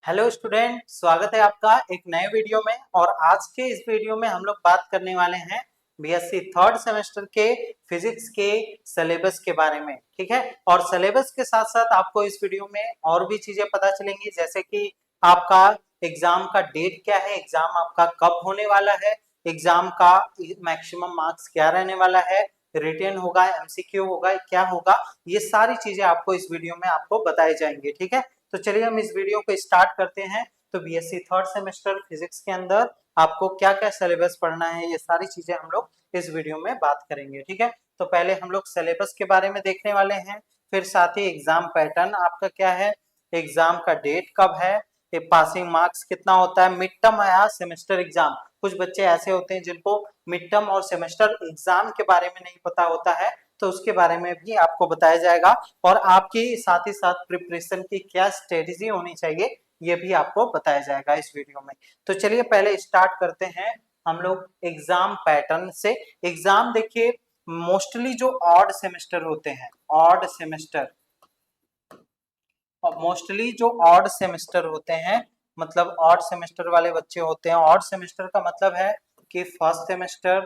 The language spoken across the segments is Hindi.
हेलो स्टूडेंट, स्वागत है आपका एक नए वीडियो में। और आज के इस वीडियो में हम लोग बात करने वाले हैं बीएससी थर्ड सेमेस्टर के फिजिक्स के सिलेबस के बारे में। ठीक है, और सिलेबस के साथ साथ आपको इस वीडियो में और भी चीजें पता चलेंगी, जैसे कि आपका एग्जाम का डेट क्या है, एग्जाम आपका कब होने वाला है, एग्जाम का मैक्सिमम मार्क्स क्या रहने वाला है, रिटन होगा, एमसीक्यू होगा, क्या होगा, ये सारी चीजें आपको इस वीडियो में आपको बताई जाएंगी। ठीक है, तो चलिए हम इस वीडियो को स्टार्ट करते हैं। तो बीएससी थर्ड सेमेस्टर फिजिक्स के अंदर आपको क्या क्या सिलेबस पढ़ना है, ये सारी चीजें हम लोग इस वीडियो में बात करेंगे। ठीक है, तो पहले हम लोग सिलेबस के बारे में देखने वाले हैं, फिर साथ ही एग्जाम पैटर्न आपका क्या है, एग्जाम का डेट कब है, ये पासिंग मार्क्स कितना होता है, मिड टर्म या सेमेस्टर एग्जाम। कुछ बच्चे ऐसे होते हैं जिनको मिड टर्म और सेमेस्टर एग्जाम के बारे में नहीं पता होता है, तो उसके बारे में भी आपको बताया जाएगा। और आपकी साथ ही साथ प्रिपरेशन की क्या स्ट्रेटेजी होनी चाहिए, ये भी आपको बताया जाएगा इस वीडियो में। तो चलिए पहले स्टार्ट करते हैं हम लोग एग्जाम पैटर्न से। एग्जाम देखिए, मोस्टली जो ऑड सेमेस्टर होते हैं, ऑड सेमेस्टर, और मोस्टली जो ऑड सेमेस्टर होते हैं, मतलब ऑड सेमेस्टर वाले बच्चे होते हैं। ऑड सेमेस्टर का मतलब है कि फर्स्ट सेमेस्टर,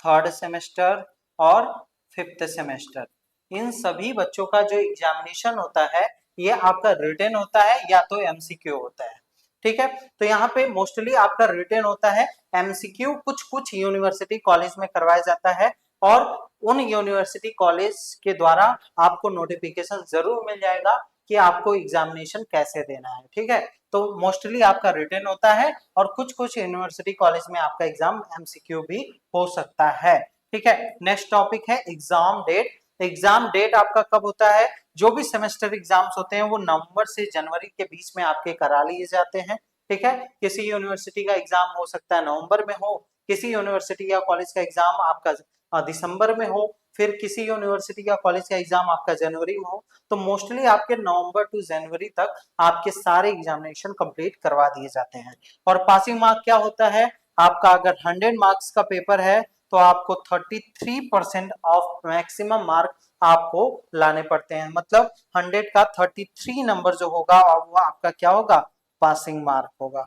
थर्ड सेमेस्टर और फिफ्थ सेमेस्टर, इन सभी बच्चों का जो एग्जामिनेशन होता है ये आपका रिटन होता है या तो एमसीक्यू होता है। ठीक है, तो यहाँ पे मोस्टली आपका रिटन होता है, एमसीक्यू कुछ कुछ यूनिवर्सिटी कॉलेज में करवाया जाता है, और उन यूनिवर्सिटी कॉलेज के द्वारा आपको नोटिफिकेशन जरूर मिल जाएगा कि आपको एग्जामिनेशन कैसे देना है। ठीक है, तो मोस्टली आपका रिटन होता है, और कुछ कुछ यूनिवर्सिटी कॉलेज में आपका एग्जाम एमसीक्यू भी हो सकता है। ठीक है, नेक्स्ट टॉपिक है एग्जाम डेट। एग्जाम डेट आपका कब होता है, जो भी सेमेस्टर एग्जाम्स होते हैं वो नवंबर से जनवरी के बीच में आपके करा लिए जाते हैं। ठीक है, किसी यूनिवर्सिटी का एग्जाम हो सकता है नवंबर में हो, किसी यूनिवर्सिटी या कॉलेज का एग्जाम आपका दिसंबर में हो, फिर किसी यूनिवर्सिटी या कॉलेज का एग्जाम आपका जनवरी में हो। तो मोस्टली आपके नवंबर टू जनवरी तक आपके सारे एग्जामिनेशन कंप्लीट करवा दिए जाते हैं। और पासिंग मार्क क्या होता है, आपका अगर 100 मार्क्स का पेपर है तो आपको 33% ऑफ मैक्सिमम मार्क आपको लाने पड़ते हैं, मतलब 100 का 33 नंबर जो होगा और वो आपका क्या होगा, पासिंग मार्क होगा।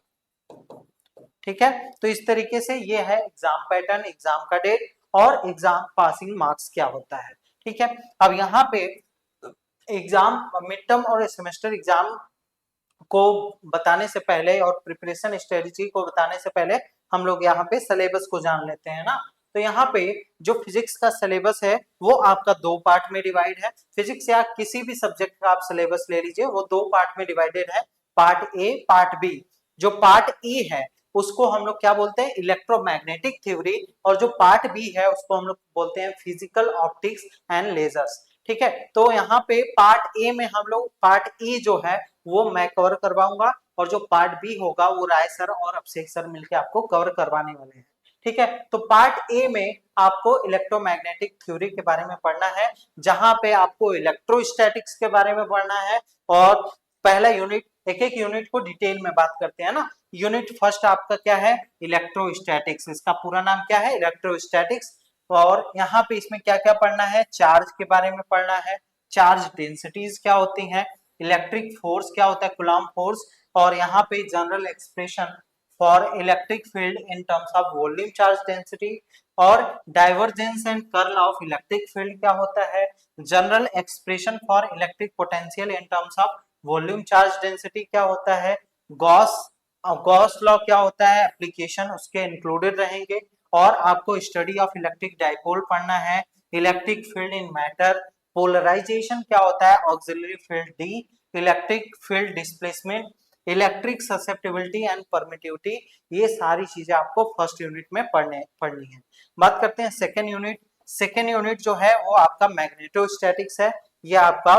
ठीक है, तो इस तरीके से ये है एग्जाम पैटर्न, एग्जाम का डेट और एग्जाम पासिंग मार्क्स क्या होता है। ठीक है, अब यहाँ पे एग्जाम मिड टर्म और सेमेस्टर एग्जाम को बताने से पहले और प्रिपरेशन स्ट्रेटेजी को बताने से पहले हम लोग यहाँ पे सिलेबस को जान लेते हैं ना। तो यहाँ पे जो फिजिक्स का सिलेबस है वो आपका दो पार्ट में डिवाइड है। फिजिक्स या किसी भी सब्जेक्ट का आप सिलेबस ले लीजिए, वो दो पार्ट में डिवाइडेड है, पार्ट ए पार्ट बी। जो पार्ट ए है उसको हम लोग क्या बोलते हैं, इलेक्ट्रोमैग्नेटिक थ्योरी, और जो पार्ट बी है उसको हम लोग बोलते हैं फिजिकल ऑप्टिक्स एंड लेजर्स। ठीक है, तो यहाँ पे पार्ट ए में हम लोग पार्ट ए जो है वो मैं कवर करवाऊंगा, और जो पार्ट बी होगा वो राय सर और अभिषेक सर मिलकर आपको कवर करवाने वाले हैं। ठीक है, तो पार्ट ए में आपको इलेक्ट्रोमैग्नेटिक थ्योरी के बारे में पढ़ना है, जहां पे आपको इलेक्ट्रोस्टैटिक्स के बारे में पढ़ना है। और पहला यूनिट, एक एक यूनिट को डिटेल में बात करते हैं ना। यूनिट फर्स्ट आपका क्या है, इलेक्ट्रोस्टैटिक्स, इसका पूरा नाम क्या है, इलेक्ट्रोस्टैटिक्स। और यहाँ पे इसमें क्या क्या पढ़ना है, चार्ज के बारे में पढ़ना है, चार्ज डेंसिटीज क्या होती हैं, इलेक्ट्रिक फोर्स क्या होता है, कूलम्ब फोर्स, और यहाँ पे general expression for electric field in terms of volume charge density, और divergence and curl of electric field क्या होता है, general expression for electric potential in terms of volume charge density क्या होता है, गॉस गॉस लॉ क्या होता है, एप्लीकेशन उसके इंक्लूडेड रहेंगे। और आपको स्टडी ऑफ इलेक्ट्रिक डाइपोल पढ़ना है, electric field in matter, polarization क्या होता है, auxiliary field D, electric field displacement, electric susceptibility and permittivity, ये सारी चीजें आपको फर्स्ट यूनिट में पढ़नी है। बात करते हैं सेकेंड यूनिट। सेकेंड यूनिट जो है वो आपका मैग्नेटोस्टैटिक्स है। ये आपका,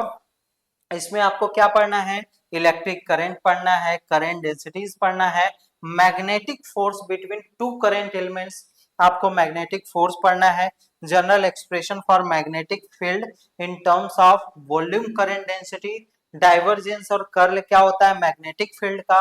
इसमें आपको क्या पढ़ना है, इलेक्ट्रिक करंट पढ़ना है, करंट डेंसिटीज पढ़ना है, magnetic force between two current elements, आपको मैग्नेटिक फोर्स पढ़ना है, general expression for magnetic field in terms of volume current density, divergence और कर्ल क्या होता है मैग्नेटिक फील्ड का,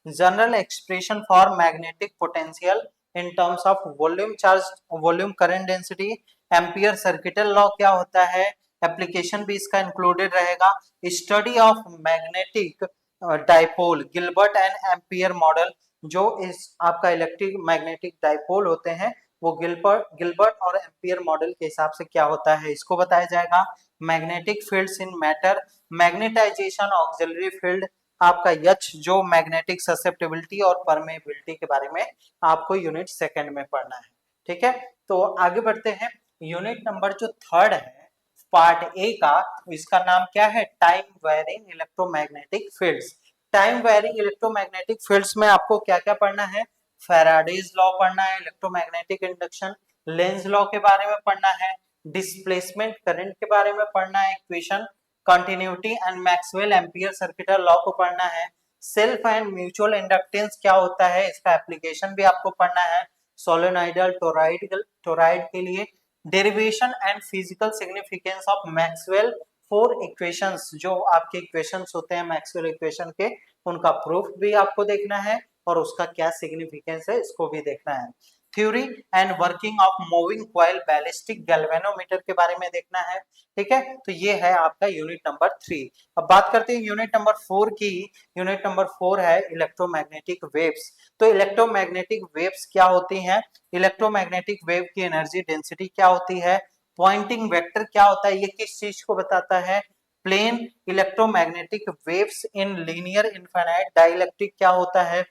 general expression for magnetic potential in terms of volume charge, volume current density, ampere circuital law क्या होता है, एप्लीकेशन भी इसका इंक्लूडेड रहेगा, study of magnetic dipole, Gilbert and ampere model, जो इस आपका इलेक्ट्रिक मैग्नेटिक डाइपोल होते हैं वो गिलबर्ट और एम्पियर मॉडल के हिसाब से क्या होता है इसको बताया जाएगा। Magnetic fields in matter, magnetization auxiliary field, आपका यच जो मैग्नेटिक ससेप्टिबिलिटी और परमेबिलिटी के बारे में आपको यूनिट सेकंड में पढ़ना है। ठीक है, तो आगे बढ़ते हैं। यूनिट नंबर जो थर्ड है पार्ट ए का, इसका नाम क्या है, time varying electromagnetic fields. Time varying electromagnetic fields में आपको क्या क्या पढ़ना है, फैराडेज लॉ पढ़ना है, इलेक्ट्रोमैग्नेटिक इंडक्शन, लेंज लॉ के बारे में पढ़ना है, डिस्प्लेसमेंट करंट के बारे में पढ़ना है, equation continuity and Maxwell ampere circuital law को पढ़ना है, सेल्फ एंड म्यूचुअल इंडक्टेंस क्या होता है इसका एप्लीकेशन भी आपको पढ़ना है, सोलेनोइडल टोराइड के लिए, derivation and physical significance of Maxwell four equations, जो आपके इक्वेशंस होते हैं मैक्सवेल इक्वेशन के, उनका प्रूफ भी आपको देखना है और उसका क्या सिग्निफिकेंस है इसको भी देखना है। Theory and working of moving coil ballistic galvanometer के बारे में देखना है। ठीक है, तो ये है आपका यूनिट नंबर 3। अब बात करते हैं यूनिट नंबर 4 की। यूनिट नंबर 4 है इलेक्ट्रोमैग्नेटिक वेव्स। तो इलेक्ट्रोमैग्नेटिक वेव्स क्या होती हैं, इलेक्ट्रोमैग्नेटिक वेव की एनर्जी डेंसिटी क्या होती है, पॉइंटिंग वेक्टर क्या होता है, ये किस चीज को बताता है, plane electromagnetic waves in linear infinite dielectric क्या होता है,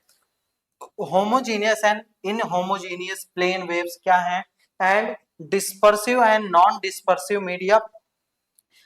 homogeneous and inhomogeneous plane waves क्या है, and dispersive and non dispersive media,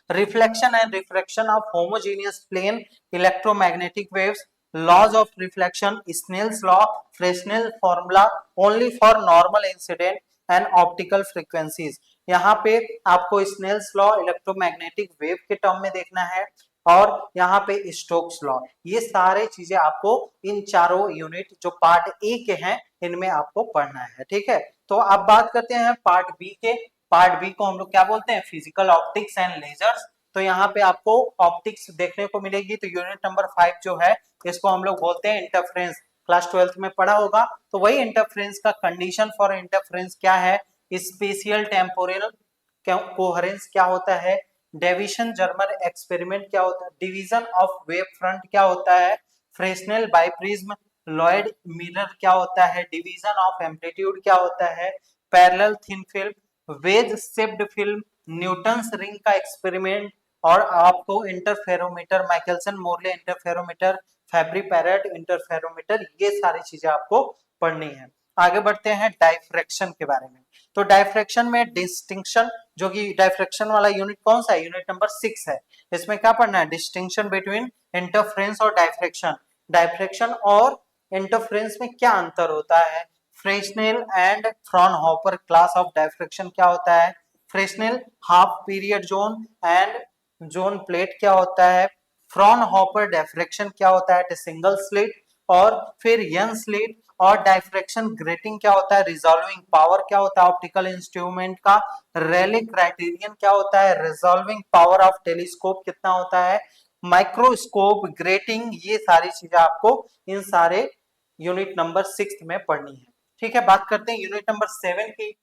reflection and refraction of homogeneous plane electromagnetic waves, laws of reflection, Snell's law, Fresnel formula only for normal incident and optical frequencies। यहाँ पे आपको स्नेल्स लॉ इलेक्ट्रोमैग्नेटिक वेव के टर्म में देखना है और यहाँ पे स्टोक्स लॉ, ये सारे चीजें आपको इन चारों यूनिट जो पार्ट ए के हैं इनमें आपको पढ़ना है। ठीक है, तो अब बात करते हैं पार्ट बी के। पार्ट बी को हम लोग क्या बोलते हैं, फिजिकल ऑप्टिक्स एंड लेजर्स। तो यहाँ पे आपको ऑप्टिक्स देखने को मिलेगी। तो यूनिट नंबर 5 जो है इसको हम लोग बोलते हैं इंटरफ्रेंस। क्लास 12th में पढ़ा होगा। तो वही इंटरफ्रेंस का कंडीशन फॉर इंटरफ्रेंस क्या है, स्पेशियल टेम्पोरल कोहेरेंस क्या होता है, डेविएशन जर्मर एक्सपेरिमेंट क्या होता है, डिवीजन ऑफ वेव फ्रंट क्या होता है, फ्रेस्नेल बाइप्रिज्म, लॉयड मिरर क्या होता है, डिवीजन ऑफ एम्पलीट्यूड क्या होता है, parallel thin film, wedge shaped film, Newton's ring का एक्सपेरिमेंट, और आपको interferometer, Michelson Morley interferometer, Fabry Perot interferometer, ये सारी चीजें आपको पढ़नी है। आगे बढ़ते हैं डाइफ्रैक्शन के बारे में। तो डाइफ्रैक्शन में डिस्टिंक्शन, जो कि डाइफ्रैक्शन वाला यूनिट कौन सा है, यूनिट नंबर 6 है। इसमें क्या पढ़ना है, डिस्टिंक्शन बिटवीन इंटरफ्रेंस और डाइफ्रैक्शन। डाइफ्रैक्शन और इंटरफ्रेंस में क्या अंतर होता है, Fresnel and Fraunhofer class of diffraction क्या होता है, Fresnel half period zone and zone plate क्या होता है, फ्रॉनहोफर डाइफ्रैक्शन क्या होता है, सिंगल स्लिट, और फिर यंग स्लिट, और डाइफ्रैक्शन ग्रेटिंग क्या होता है, रिजॉल्विंग पावर क्या होता है ऑप्टिकल इंस्ट्रूमेंट का, रेले क्राइटेरियन क्या होता है, रिजॉल्विंग पावर ऑफ टेलीस्कोप कितना होता है, माइक्रोस्कोप ग्रेटिंग, ये सारी चीजें आपको इन सारे यूनिट नंबर 6 में पढ़नी है। ठीक है, बात करते हैं यूनिट नंबर 7 की,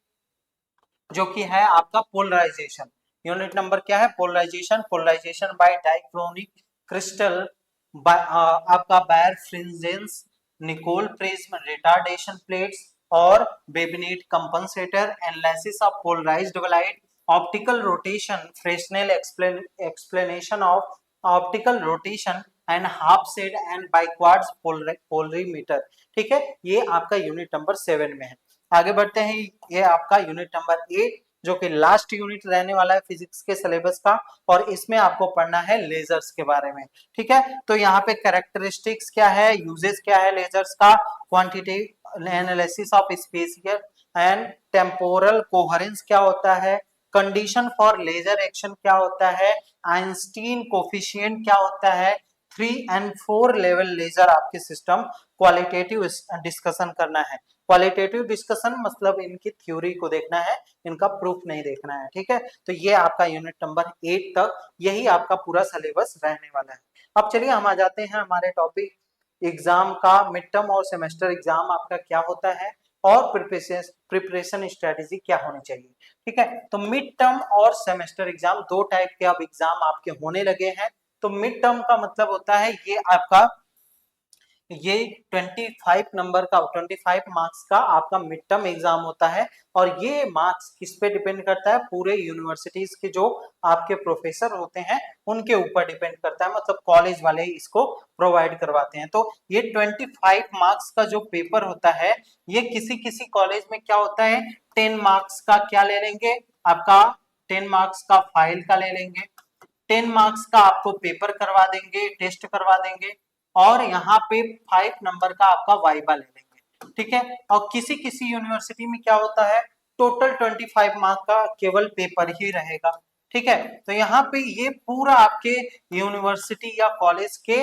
जो कि है आपका पोलराइजेशन। यूनिट नंबर क्या है, polarisation. Polarisation by dichroic crystal, आपका birefringence, Nicol prism, retardation plates, और Babinet compensator, analysis of polarised light, optical rotation, Fresnel explanation of optical rotation and half shade and biquartz polarimeter. ठीक है, ये आपका यूनिट नंबर 7 में है। आगे बढ़ते हैं, ये आपका यूनिट नंबर 8 जो कि लास्ट यूनिट रहने वाला है फिजिक्स के सिलेबस का, और इसमें आपको पढ़ना है लेजर्स के बारे में। ठीक है, तो यहाँ पे कैरेक्टरिस्टिक्स क्या है, यूजेस क्या है लेजर्स का, quantitative analysis of spatial and temporal coherence क्या होता है, कंडीशन फॉर लेजर एक्शन क्या होता है, आइंस्टीन कोफिशिएंट क्या होता है, 3 and 4 लेवल लेजर आपके सिस्टम, क्वालिटेटिव डिस्कशन करना है। क्वालिटेटिव डिस्कशन मतलब इनकी थ्योरी को देखना है, इनका प्रूफ नहीं देखना है। ठीक है, तो ये आपका यूनिट नंबर 8 तक यही आपका पूरा सिलेबस रहने वाला है। अब चलिए हम आ जाते हैं हमारे टॉपिक एग्जाम का, मिड टर्म और सेमेस्टर एग्जाम आपका क्या होता है और प्रिपरेशन स्ट्रेटेजी क्या होनी चाहिए। ठीक है, तो मिड टर्म और सेमेस्टर एग्जाम दो टाइप के अब एग्जाम आपके होने लगे हैं। तो मिड टर्म का मतलब होता है ये आपका ये 25 नंबर का 25 मार्क्स का आपका मिड टर्म एग्जाम होता है। और ये मार्क्स किस पे डिपेंड करता है, पूरे यूनिवर्सिटीज के जो आपके प्रोफेसर होते हैं उनके ऊपर डिपेंड करता है, मतलब कॉलेज वाले इसको प्रोवाइड करवाते हैं। तो ये 25 मार्क्स का जो पेपर होता है ये किसी किसी कॉलेज में क्या होता है 10 मार्क्स का क्या ले लेंगे, आपका 10 मार्क्स का फाइल का ले लेंगे, 10 मार्क्स का आपको पेपर करवा देंगे, टेस्ट करवा देंगे, और यहाँ पे 5 नंबर का आपका वाइवा ले लेंगे, ठीक है। और किसी किसी यूनिवर्सिटी में क्या होता है टोटल 25 मार्क का केवल पेपर ही रहेगा, ठीक है। तो यहाँ पे ये पूरा आपके यूनिवर्सिटी या कॉलेज के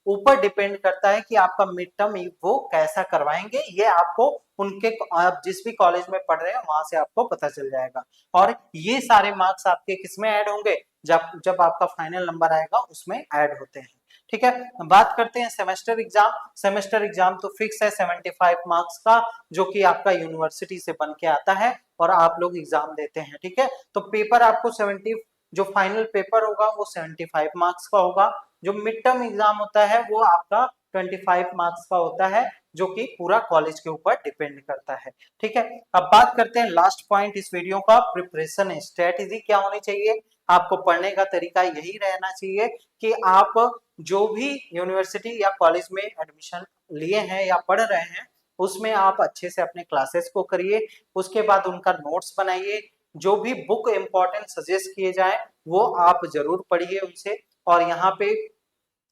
ऊपर डिपेंड करता है कि आपका मिड टर्म वो कैसा करवाएंगे, ये आपको उनके आप जिस भी कॉलेज में पढ़ रहे हैं वहां से आपको पता चल जाएगा। और ये सारे मार्क्स आपके किसमें ऐड होंगे, जब जब आपका फाइनल नंबर आएगा उसमें ऐड होते हैं, ठीक है। बात करते हैं सेमेस्टर एग्जाम। सेमेस्टर एग्जाम तो फिक्स है 75 मार्क्स का, जो कि आपका यूनिवर्सिटी से बन के आता है और आप लोग एग्जाम देते हैं, ठीक है। तो पेपर आपको 70 जो फाइनल पेपर होगा वो 75 मार्क्स का होगा। जो मिड टर्म एग्जाम होता है वो आपका 25 मार्क्स का होता है, जो कि पूरा कॉलेज के ऊपर डिपेंड करता है, ठीक है। अब बात करते हैं लास्ट पॉइंट इस वीडियो का, प्रिपरेशन स्ट्रेटेजी क्या होनी चाहिए। आपको पढ़ने का तरीका यही रहना चाहिए कि आप जो भी यूनिवर्सिटी या कॉलेज में एडमिशन लिए हैं या पढ़ रहे हैं उसमें आप अच्छे से अपने क्लासेस को करिए, उसके बाद उनका नोट्स बनाइए, जो भी बुक इंपॉर्टेंट सजेस्ट किए जाए वो आप जरूर पढ़िए उनसे। और यहाँ पे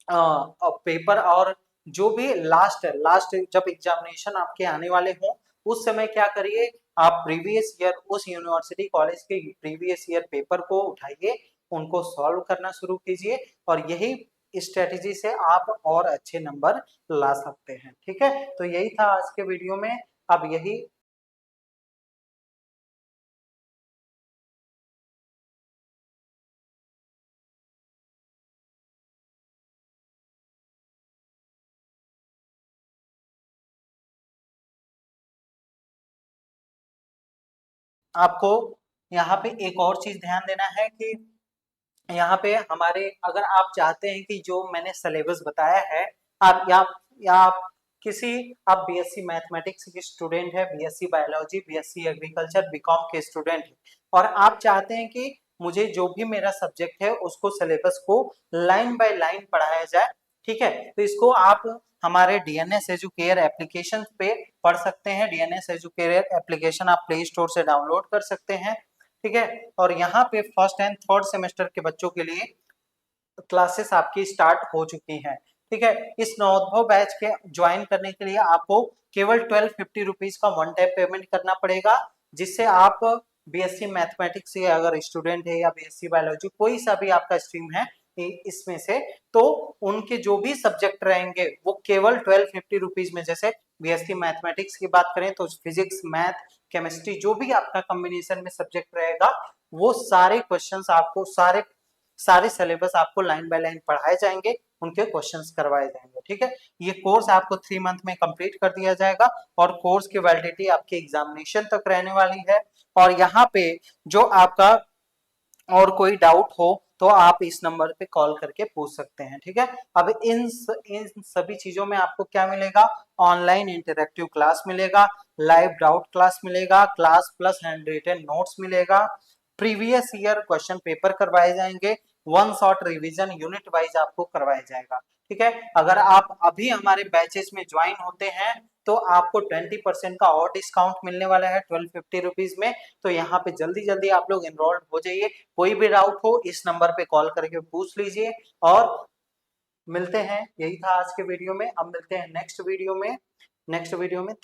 पेपर और जो भी लास्ट जब एग्जामिनेशन आपके आने वाले हों उस समय क्या करिए, आप प्रीवियस ईयर उस यूनिवर्सिटी कॉलेज के प्रीवियस ईयर पेपर को उठाइए, उनको सॉल्व करना शुरू कीजिए, और यही स्ट्रेटेजी से आप और अच्छे नंबर ला सकते हैं, ठीक है। तो यही था आज के वीडियो में। अब यही आपको यहाँ पे एक और चीज ध्यान देना है कि यहाँ पे हमारे अगर आप चाहते हैं कि जो मैंने सिलेबस बताया है आप या आप किसी आप बीएससी मैथमेटिक्स के स्टूडेंट है, BSc biology, BSc agriculture, BCom के स्टूडेंट है, और आप चाहते हैं कि मुझे जो भी मेरा सब्जेक्ट है उसको सिलेबस को लाइन बाय लाइन पढ़ाया जाए, ठीक है। तो इसको आप हमारे डीएनएस एजुकेयर एप्लीकेशन पे पढ़ सकते हैं। डीएनएस एजुकेयर एप्लीकेशन आप प्ले स्टोर से डाउनलोड कर सकते हैं, ठीक है। और यहाँ पे फर्स्ट एंड थर्ड सेमेस्टर के बच्चों के लिए क्लासेस आपकी स्टार्ट हो चुकी हैं, ठीक है। इस नवोदय बैच के ज्वाइन करने के लिए आपको केवल 1250 रुपीज का वन टाइम पेमेंट करना पड़ेगा, जिससे आप बीएससी मैथमेटिक्स के अगर स्टूडेंट है या बीएससी बायोलॉजी कोई सा भी आपका स्ट्रीम है इसमें से, तो उनके जो भी सब्जेक्ट रहेंगे वो केवल 1250 रुपीज में, जैसे बीएससी मैथमेटिक्स की बात करें तो फिजिक्स मैथ केमिस्ट्री जो भी आपका कॉम्बिनेशन में सब्जेक्ट रहेगा वो सारे क्वेश्चंस आपको सारे सारे सिलेबस आपको लाइन बाय लाइन पढ़ाए जाएंगे, उनके क्वेश्चंस करवाए जाएंगे, ठीक है। ये कोर्स आपको 3 मंथ में कंप्लीट कर दिया जाएगा और कोर्स की वैलिडिटी आपके एग्जामिनेशन तक रहने वाली है। और यहाँ पे जो आपका और कोई डाउट हो तो आप इस नंबर पे कॉल करके पूछ सकते हैं, ठीक है। अब इन सभी चीजों में आपको क्या मिलेगा, ऑनलाइन इंटरेक्टिव क्लास मिलेगा, लाइव डाउट क्लास मिलेगा, class plus handwritten notes मिलेगा, प्रीवियस ईयर क्वेश्चन पेपर करवाए जाएंगे, one shot revision unit wise आपको करवाया जाएगा, ठीक है। अगर आप अभी हमारे बैचेस में ज्वाइन होते हैं तो आपको 20% का और डिस्काउंट मिलने वाला है 1250 रुपीज में। तो यहाँ पे जल्दी जल्दी आप लोग एनरोल्ड हो जाइए। कोई भी डाउट हो इस नंबर पे कॉल करके पूछ लीजिए। और मिलते हैं, यही था आज के वीडियो में, अब मिलते हैं नेक्स्ट वीडियो में।